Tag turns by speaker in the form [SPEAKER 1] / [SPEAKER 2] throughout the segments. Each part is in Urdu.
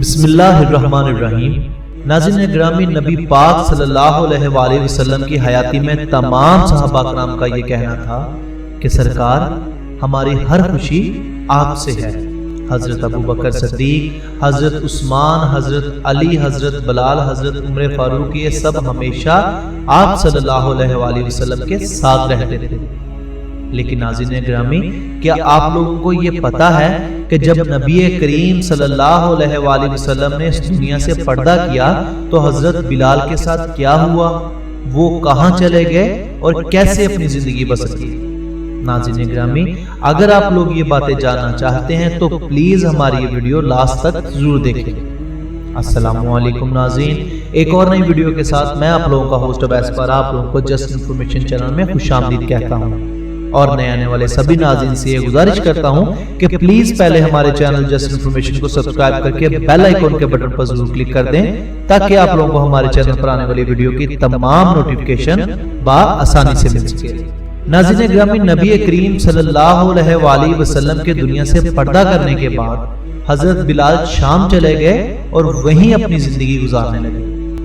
[SPEAKER 1] بسم اللہ الرحمن الرحیم۔ ناظرین گرامی، نبی پاک صلی اللہ علیہ وآلہ وسلم کی حیاتی میں تمام صحابہ کرام کا یہ کہنا تھا کہ سرکار ہماری ہر خوشی آپ سے ہے۔ حضرت ابو بکر صدیق، حضرت عثمان، حضرت علی، حضرت بلال، حضرت عمر فاروق، یہ سب ہمیشہ آپ صلی اللہ علیہ وآلہ وسلم کے ساتھ رہتے تھے۔ لیکن ناظرین گرامی، کیا آپ لوگوں کو یہ پتا ہے کہ جب نبی کریم صلی اللہ علیہ وآلہ وسلم نے اس دنیا سے پردہ کیا تو حضرت بلال کے ساتھ کیا ہوا؟ وہ کہاں چلے گئے اور کیسے اپنی زندگی بسر کی؟ ناظرین گرامی، اگر آپ لوگ یہ باتیں جاننا چاہتے ہیں تو پلیز ہماری یہ ویڈیو لاسٹ تک ضرور دیکھیں۔ السلام علیکم ناظرین، ایک اور نئی ویڈیو کے ساتھ میں آپ لوگوں کا ہوسٹ پر آپ لوگوں کو جسٹ انفارمیشن چینل میں خوش آمدید کہتا ہوں، اور نئے آنے والے سبھی ناظرین سے یہ گزارش کرتا ہوں کہ پلیز پہلے ہمارے چینل جسٹ انفارمیشن کو سبسکرائب کر کے بیل آئیکن کے بٹن پر ضرور کلک کر دیں تاکہ آپ لوگوں کو ہمارے چینل پر آنے والی ویڈیو کی تمام نوٹیفیکیشن بآسانی سے مل سکے۔ ناظرین گرامی، نبی کریم صلی اللہ علیہ وآلہ وسلم کے دنیا سے پردہ کرنے کے بعد حضرت بلال شام چلے گئے اور وہیں اپنی زندگی گزارنے لگے۔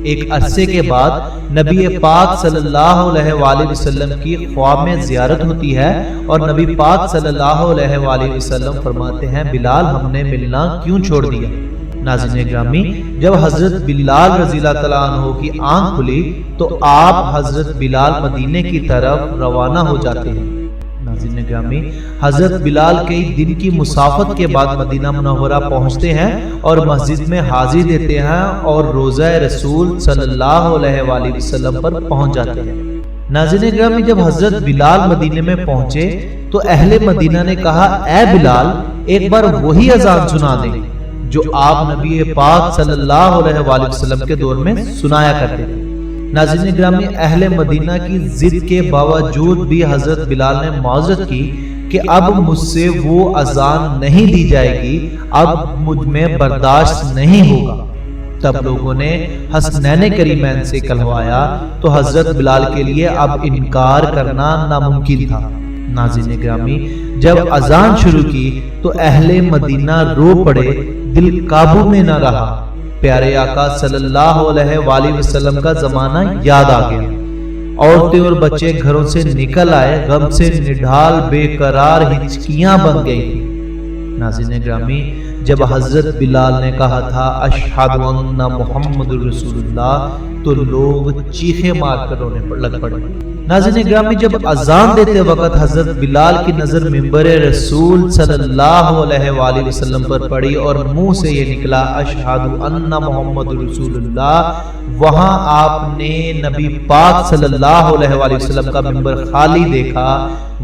[SPEAKER 1] ایک عرصے کے بعد نبی پاک صلی اللہ علیہ وآلہ وسلم کی خواب میں زیارت ہوتی ہے اور نبی پاک صلی اللہ علیہ وآلہ وسلم فرماتے ہیں، بلال ہم نے ملنا کیوں چھوڑ دیا؟ ناظرین گرامی، جب حضرت بلال رضی اللہ تعالیٰ عنہ کی آنکھ کھلی تو آپ حضرت بلال مدینے کی طرف روانہ ہو جاتے ہیں۔ ناظرین گرامی، حضرت بلال کئی دن کی مسافت کے بعد مدینہ منورہ پہنچتے ہیں اور مسجد میں حاضری دیتے ہیں اور روضہ رسول صلی اللہ علیہ وآلہ وسلم پر پہنچ جاتے ہیں۔ ناظرین گرامی، جب حضرت بلال مدینے میں پہنچے تو اہل مدینہ نے کہا، اے بلال ایک بار وہی اذان سنا دیں جو آپ نبی پاک صلی اللہ علیہ وآلہ وسلم کے دور میں سنایا کرتے تھے۔ ناظرین گرامی، اہل مدینہ کی ضد کے باوجود بھی حضرت بلال نے معذرت کی کہ اب مجھ سے وہ اذان نہیں دی جائے گی، اب مجھ میں برداشت نہیں ہوگا۔ تب لوگوں نے حسنین کریمین سے کہلوایا تو حضرت بلال کے لیے اب انکار کرنا ناممکن تھا۔ ناظرین گرامی، جب اذان شروع کی تو اہل مدینہ رو پڑے، دل قابو میں نہ رہا۔ پیارے آقا صلی اللہ علیہ وآلہ وسلم کا زمانہ یاد آ گیا۔ عورتیں اور بچے گھروں سے نکل آئے، غم سے نڈھال بے قرار ہچکیاں بن گئی تھی۔ ناظرین گرامی، جب حضرت بلال نے کہا تھا اشہد ان محمد رسول اللہ تو لوگ چیخیں مار کر رونے پر لگ پڑے۔ ناظرین گرامی، جب اذان دیتے وقت حضرت بلال کی نظر منبر رسول صلی اللہ علیہ وآلہ وسلم پر پڑی اور منہ سے یہ نکلا اشہد ان محمد رسول اللہ، وہاں آپ نے نبی پاک صلی اللہ علیہ وآلہ وسلم کا منبر خالی دیکھا۔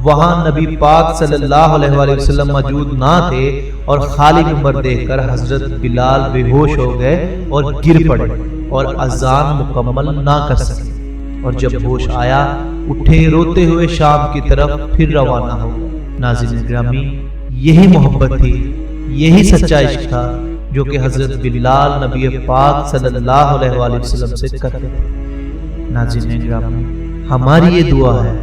[SPEAKER 1] وہاں نبی پاک صلی اللہ علیہ وآلہ وسلم موجود نہ تھے اور خالی منبر دیکھ کر حضرت بلال بے ہوش ہو گئے اور گر پڑے اور اذان مکمل نہ کر سکے، اور جب ہوش آیا اٹھے روتے ہوئے شام کی طرف پھر روانہ ہو۔ ناظرین گرامی، یہی محبت تھی، یہی سچا عشق تھا جو کہ حضرت بلال نبی پاک صلی اللہ علیہ وآلہ وسلم سے کرتے تھے۔ ناظرین گرامی، ہماری یہ دعا ہے،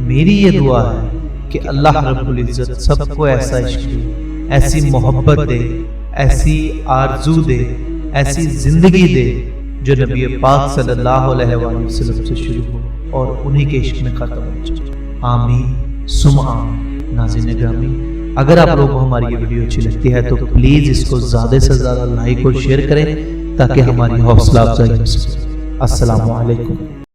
[SPEAKER 1] میری یہ دعا ہے کہ اللہ رب العزت سب کو ایسا عشق دے، ایسی محبت دے، ایسی آرزو دے، ایسی زندگی دے جو نبی پاک صلی اللہ علیہ وآلہ وسلم سے شروع ہو اور انہی کے عشق میں ختم ہو جائے۔ آمین ثم آمین۔ ناظرین گرامی، اگر آپ لوگوں کو ہماری یہ ویڈیو اچھی لگتی ہے تو پلیز اس کو زیادہ سے زیادہ لائک اور شیئر کریں تاکہ ہماری حوصلہ افزائی ہو سکے۔ السلام علیکم۔